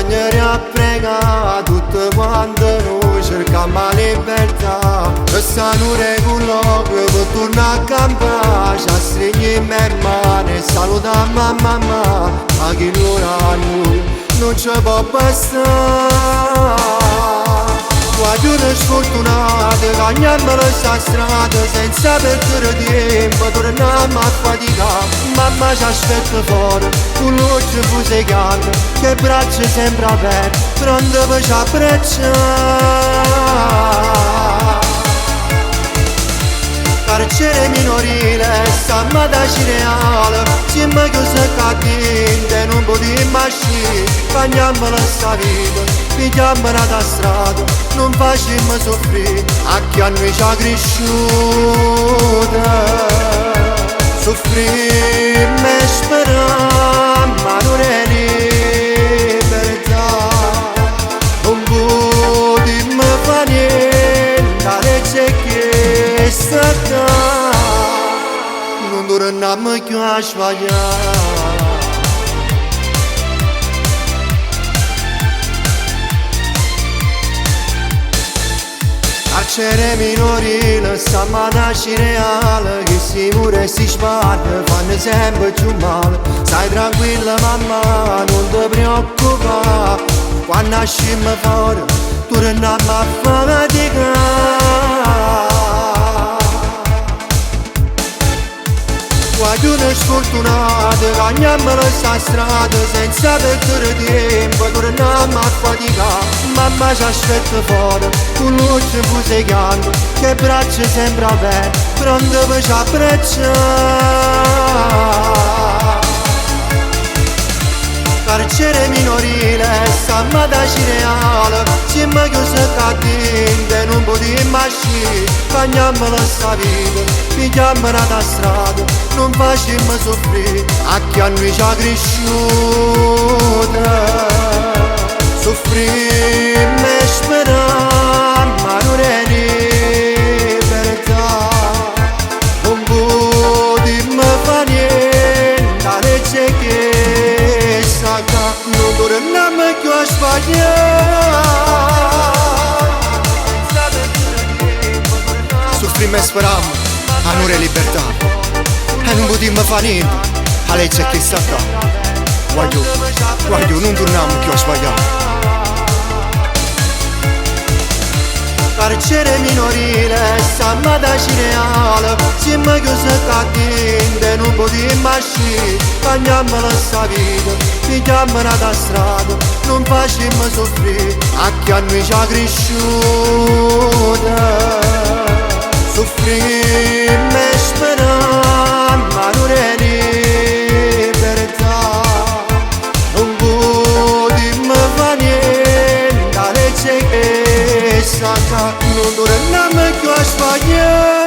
cagnerei a pregare tutte quante noi cerchiamo la libertà. Questa non regola per tornare a campare, ci stringiamo in mano e salutiamo a mamma, ma chi l'ora a noi non ci può bastare. Guaglione sfortunate, cagnarmelo sta strada senza perdere tempo, torniamo a faticare. Mamma ci aspetta fuori, con l'occhio fusegando, che braccia sempre aperte, pronto per ci abbracciare. Carcere minorile, stiamo da cireale, siamo chiusi cadente, non potremmo uscire, cagniamola sta vita, pigliamola da strada, non facciamo soffrire a chi a noi ci ha cresciuto. Soffriamo e speriamo, ma non è libertà, non potremmo fare niente, la legge che sta qua, non torniamo più a sbagliare. Carcere minorile, stiamo da cireale, che si pure si sbaglia, fanno sempre più male. Stai tranquilla mamma, non ti preoccupare, quando usciamo fuori, torniamo a faticare. Guaglione sfortunate, cagniamola sta strada senza perdere tempo, torniamo a faticare. Mamma ci aspetta fuori, con l'occhio fusegando, che braccia sempre aperte, pronto per ci abbracciare. Carcere minorile, stiamo da cireale, siamo chiusi cadente, non potremmo uscire, cagniamola sta vita, pigliamola da strada, non facciamo soffrire a chi a noi ci ha cresciuto. Soffriamo e speriamo, ma non è libertà, non potremmo fare niente, la legge che sta qua, non torniamo più a sbagliare. Soffriamo e speriamo, ma non è libertà, e non potremmo fare niente, la legge che sta qua. Guaglio, non torniamo più a sbagliare. Carcere minorile, stiamo da cireale, siamo chiusi cadente, non potremmo uscire, cagniamola sta vita, pigliamola da strada, non facciamo soffrire a chi a noi ci ha cresciuto. Soffriamo e speriamo, ma non è libertà, non potremmo fare niente, la legge che sta qua, non torniamo più a sbagliare.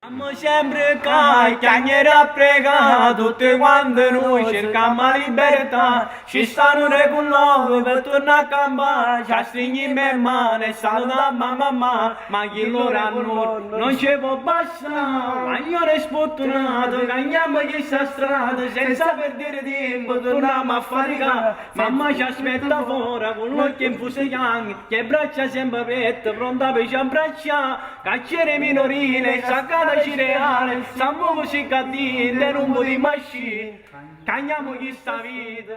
Siamo sempre qua, chiacchiere a pregare, tutte quante noi cerchiamo la libertà. Ci stanno regolati per tornare a campare, ci stringiamo in mano e salutiamo a mamma, ma chi l'ora a noi non ci può bastare. Guaglione sfortunato, cagniamo questa strada senza perdere tempo, torniamo a faticare. Mamma ci aspetta fuori con l'occhio in fusegando, che braccia sempre aperte, pronta per ci abbracciare. Carcere minorile, saccata cireale, siamo così cadenti, non potremmo uscire, cagniamo chi sta vita.